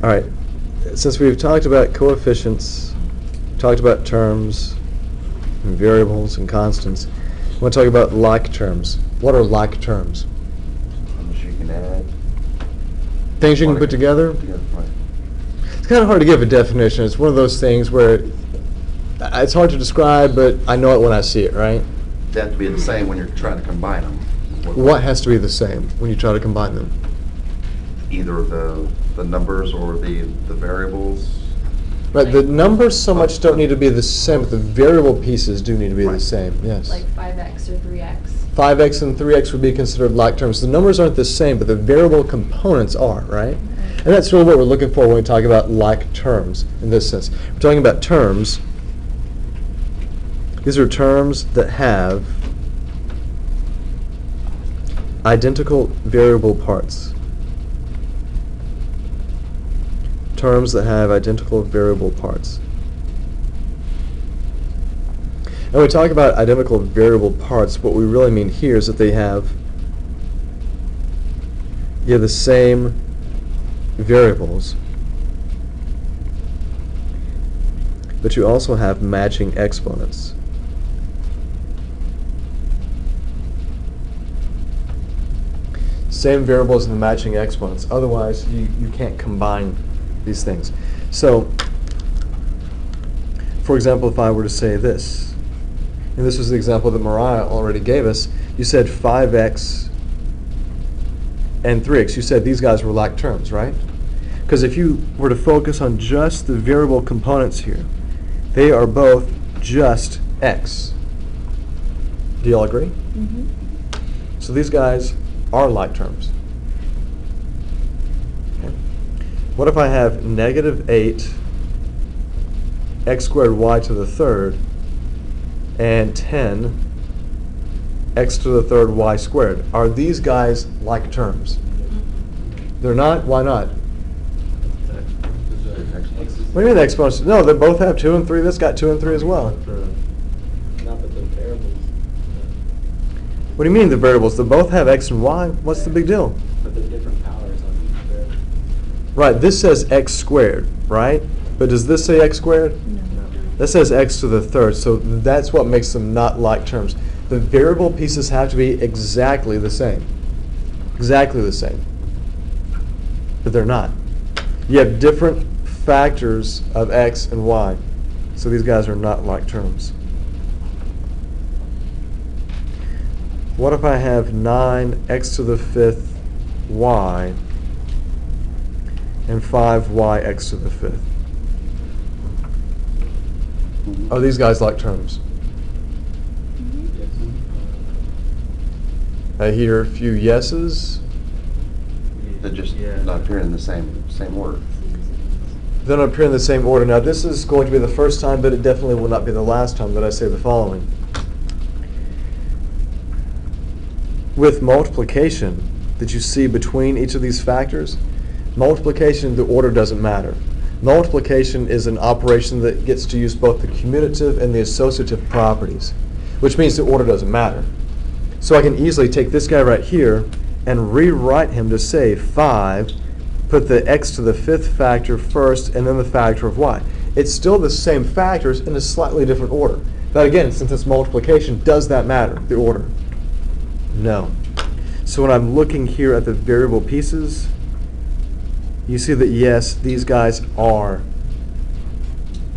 All right, since we've talked about coefficients, talked about terms, and variables, and constants, I want to talk about like terms. What are like terms? Things you can add. Things you can put together? Right. It's kind of hard to give a definition. It's one of those things where it's hard to describe, but I know it when I see it, right? They have to be the same when you're trying to combine them. What has to be the same when you try to combine them? Either the numbers or the variables. Right, the numbers so much don't need to be the same, but the variable pieces do need to be the Right. same, yes. Like 5x or 3x. 5x and 3x would be considered like terms. The numbers aren't the same, but the variable components are, right? And that's really what we're looking for when we talk about like terms in this sense. We're talking about terms. These are terms that have identical variable parts. Terms that have identical variable parts. And when we talk about identical variable parts, what we really mean here is that they have the same variables, but you also have matching exponents. Same variables and the matching exponents. Otherwise, you can't combine these things. So, for example, if I were to say this, and this was the example that Mariah already gave us, you said 5x and 3x. You said these guys were like terms, right? Because if you were to focus on just the variable components here, they are both just x. Do you all agree? Mm-hmm. So these guys are like terms. Okay. What if I have negative 8 x squared y to the third and 10 x to the third y squared? Are these guys like terms? They're not? Why not? What do you mean the exponents? No, they both have 2 and 3. This got 2 and 3 as well. Not but the variables. What do you mean the variables? They both have x and y. What's the big deal? But they're different powers on each variable. Right, this says x squared, right? But does this say x squared? No. That says x to the third, so that's what makes them not like terms. The variable pieces have to be exactly the same. Exactly the same. But they're not. You have different factors of x and y. So these guys are not like terms. What if I have 9x to the fifth y and 5yx to the fifth? Are these guys like terms? I hear a few yeses. They're just not appearing in the same order. They don't appear in the same order. Now this is going to be the first time, but it definitely will not be the last time that I say the following. With multiplication that you see between each of these factors, multiplication, the order doesn't matter. Multiplication is an operation that gets to use both the commutative and the associative properties, which means the order doesn't matter. So I can easily take this guy right here and rewrite him to say 5, put the x to the fifth factor first, and then the factor of y. It's still the same factors in a slightly different order. But again, since it's multiplication, does that matter, the order? No. So when I'm looking here at the variable pieces, you see that yes, these guys are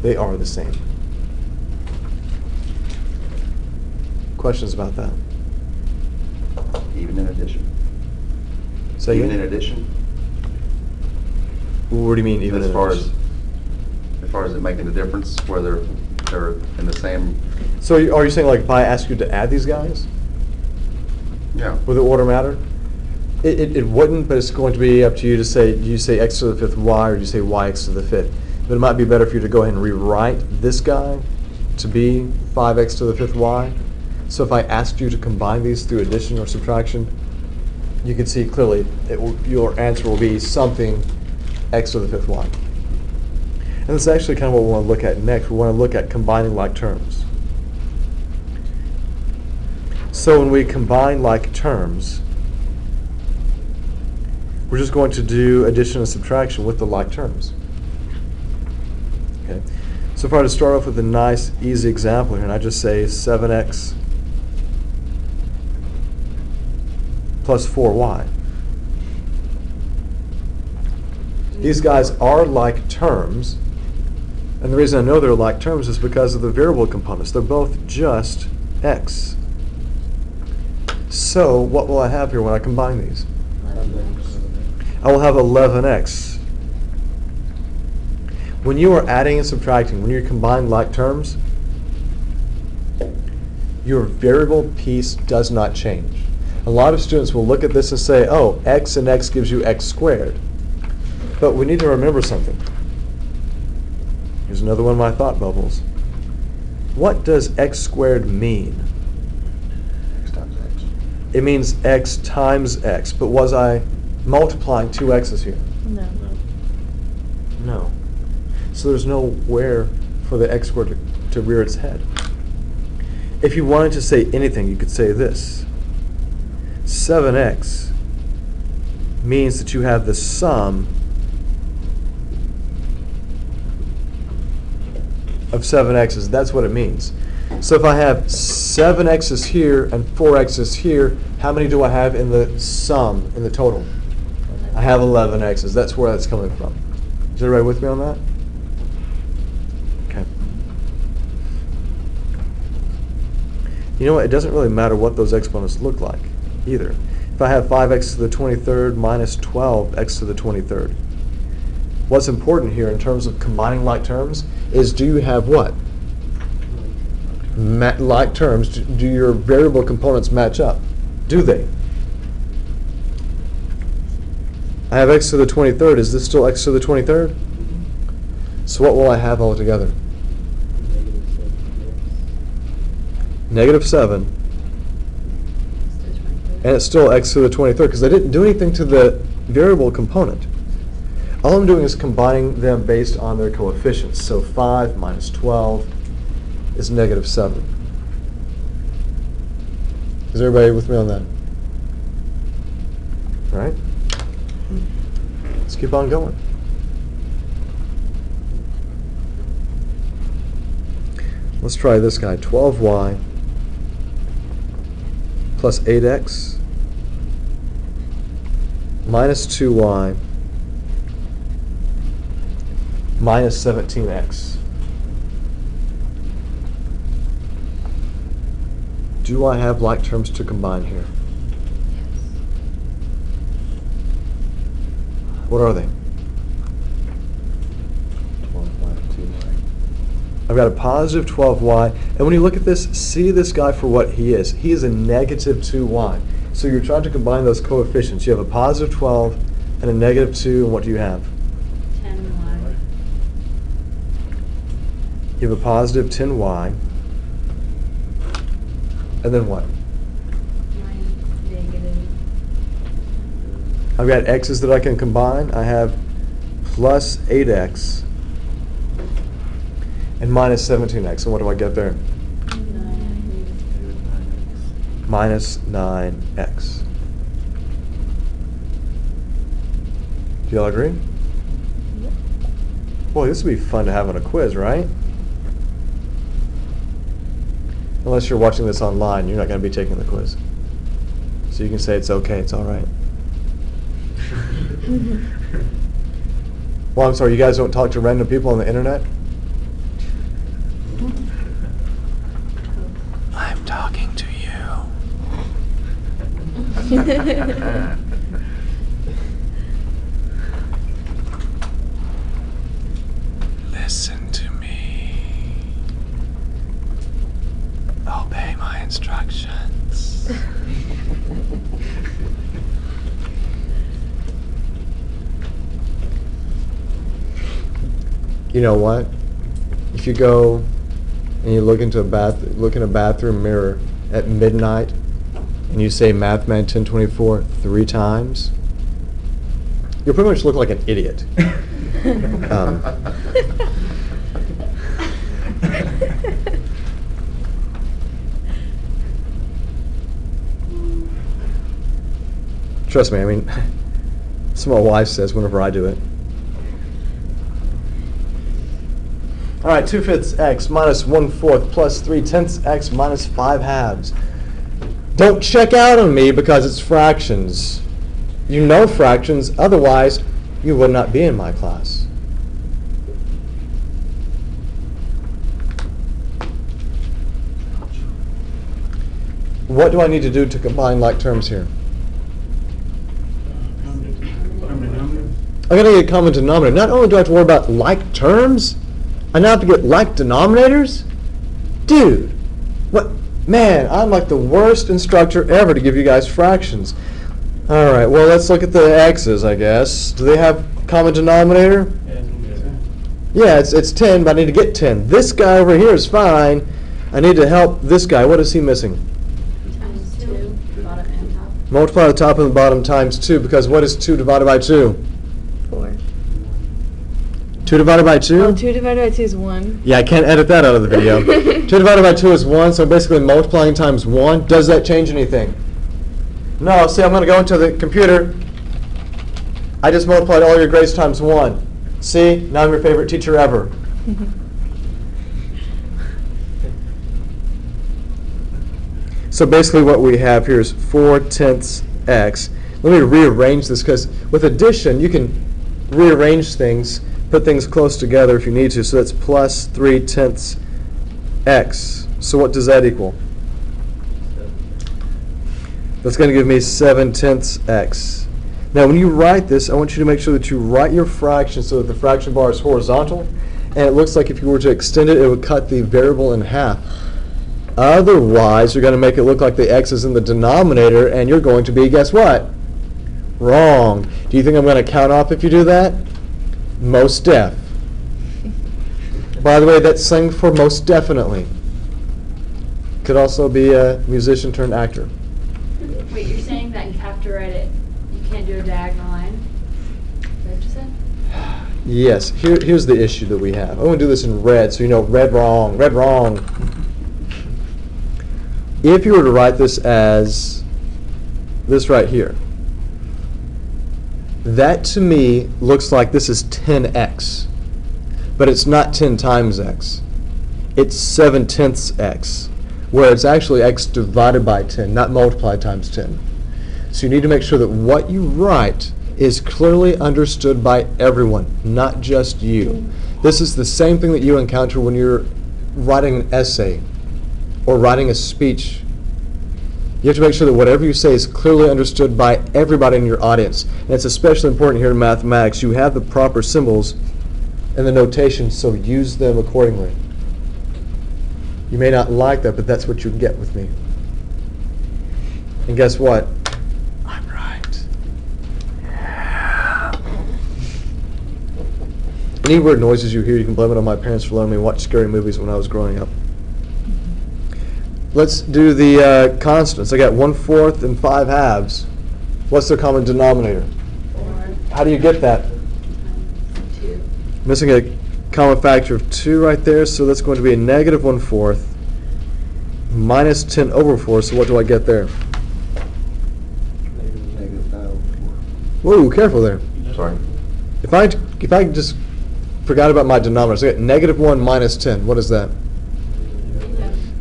the same. Questions about that? Even in addition. Say Even again? in addition. What do you mean even As in far addition? as far as it making a difference, whether they're in the same. So are you saying like if I ask you to add these guys, Yeah. would the order matter? It wouldn't, but it's going to be up to you to say, do you say x to the fifth y or do you say yx to the fifth? But it might be better for you to go ahead and rewrite this guy to be 5x to the fifth y. So if I asked you to combine these through addition or subtraction, you can see clearly your answer will be something x to the fifth y. And this is actually kind of what we want to look at next. We want to look at combining like terms. So when we combine like terms, we're just going to do addition and subtraction with the like terms. Okay. So if I were to start off with a nice, easy example here, and I just say 7x plus 4y. These guys are like terms, and the reason I know they're like terms is because of the variable components. They're both just x. So what will I have here when I combine these? I will have 11x. When you are adding and subtracting, when you combine like terms, your variable piece does not change. A lot of students will look at this and say, oh, x and x gives you x squared. But we need to remember something. Here's another one of my thought bubbles. What does x squared mean? X times X. It means x times x, but was I multiplying two x's here? No. No. So there's nowhere for the x squared to rear its head. If you wanted to say anything, you could say this. 7x means that you have the sum of 7x's. That's what it means. So if I have 7x's here and 4x's here, how many do I have in the sum, in the total? I have 11x's. That's where that's coming from. Is everybody with me on that? Okay. You know what? It doesn't really matter what those exponents look like either. If I have 5x to the 23rd minus 12x to the 23rd, what's important here in terms of combining like terms is, do you have what? Like terms. Do your variable components match up? Do they? I have x to the 23rd. Is this still x to the 23rd? So what will I have altogether? Negative 7. And it's still x to the 23rd because I didn't do anything to the variable component. All I'm doing is combining them based on their coefficients. So 5 minus 12 is negative 7. Is everybody with me on that? All right? Let's keep on going. Let's try this guy. 12y plus 8x minus 2y minus 17x. Do I have like terms to combine here? What are they? 12y, 2y. I've got a positive 12y, and when you look at this, see this guy for what he is. He is a negative 2y. So you're trying to combine those coefficients. You have a positive 12 and a negative 2, and what do you have? 10y. You have a positive 10y, and then what? Negative. I've got x's that I can combine. I have plus 8x and minus 17x. And what do I get there? 9. Minus 9x. Do y'all agree? Yep. Boy, this would be fun to have on a quiz, right? Unless you're watching this online, you're not going to be taking the quiz. So you can say it's okay, it's all right. Well, I'm sorry, you guys don't talk to random people on the internet? I'm talking to you. Listen to me. Obey my instructions. You know what? If you go and you look into look in a bathroom mirror at midnight, and you say "Math Man 1024" 3 times, you'll pretty much look like an idiot. Trust me, I mean, That's what my wife says whenever I do it. All right, 2/5 x minus 1/4 plus 3/10 x minus 5/2. Don't check out on me because it's fractions. You know fractions, otherwise you would not be in my class. What do I need to do to combine like terms here? I'm going to get a common denominator. Not only do I have to worry about like terms, I now have to get like denominators? Dude, what? Man, I'm like the worst instructor ever to give you guys fractions. All right, well, let's look at the x's, I guess. Do they have common denominator? Yeah, it's 10, but I need to get 10. This guy over here is fine. I need to help this guy. What is he missing? Times 2, bottom and top. Multiply the top and the bottom times 2, because what is 2 divided by 2? 4. 2 divided by 2? Oh, 2 divided by 2 is 1. Yeah, I can't edit that out of the video. 2 divided by 2 is 1, so basically multiplying times 1. Does that change anything? No, see, I'm going to go into the computer. I just multiplied all your grades times 1. See, now I'm your favorite teacher ever. So basically what we have here is 4/10 x. Let me rearrange this, because with addition, you can rearrange things, put things close together if you need to. So that's plus 3/10 x. So what does that equal? That's going to give me 7/10 x. Now when you write this, I want you to make sure that you write your fraction so that the fraction bar is horizontal, and it looks like if you were to extend it, it would cut the variable in half. Otherwise, you're going to make it look like the x is in the denominator, and you're going to be, guess what? Wrong. Do you think I'm going to count off if you do that? Most def. By the way, that's slang for most definitely. Could also be a musician turned actor. Wait, you're saying that you have to write it, you can't do a diagonal line? Is that what you said? Yes, here's the issue that we have. I'm going to do this in red, so you know red wrong, red wrong. If you were to write this as this right here, that to me looks like this is 10x, but it's not 10 times x. It's 7/10 x, where it's actually x divided by 10, not multiplied times 10. So you need to make sure that what you write is clearly understood by everyone, not just you. This is the same thing that you encounter when you're writing an essay or writing a speech. You have to make sure that whatever you say is clearly understood by everybody in your audience. And it's especially important here in mathematics. You have the proper symbols and the notation, so use them accordingly. You may not like that, but that's what you get with me. And guess what? I'm right. Yeah. Any weird noises you hear, you can blame it on my parents for letting me watch scary movies when I was growing up. Let's do the constants. I got 1/4 and 5/2. What's their common denominator? 4 How do you get that? times 2. Missing a common factor of 2 right there, so that's going to be a negative 1/4 minus 10 over 4, so what do I get there? Negative 9 over Whoa, careful there. 4. Sorry. If I just forgot about my denominators, I get negative 1 minus 10. What is that?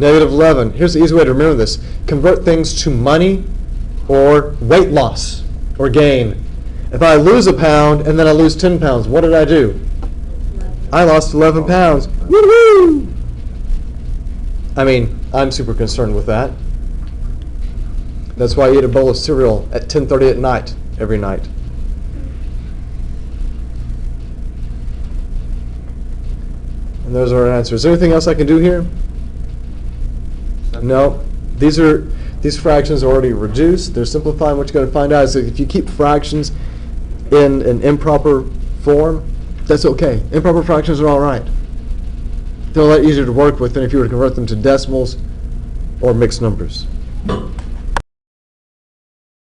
Negative 11. Here's the easy way to remember this. Convert things to money or weight loss or gain. If I lose a pound and then I lose 10 pounds, what did I do? I lost 11 pounds. Woo-hoo! I mean, I'm super concerned with that. That's why I eat a bowl of cereal at 10:30 at night, every night. And those are our answers. Is there anything else I can do here? No. These fractions are already reduced. They're simplifying. What you're going to find out is that if you keep fractions in an improper form, that's okay. Improper fractions are all right. They're a lot easier to work with than if you were to convert them to decimals or mixed numbers.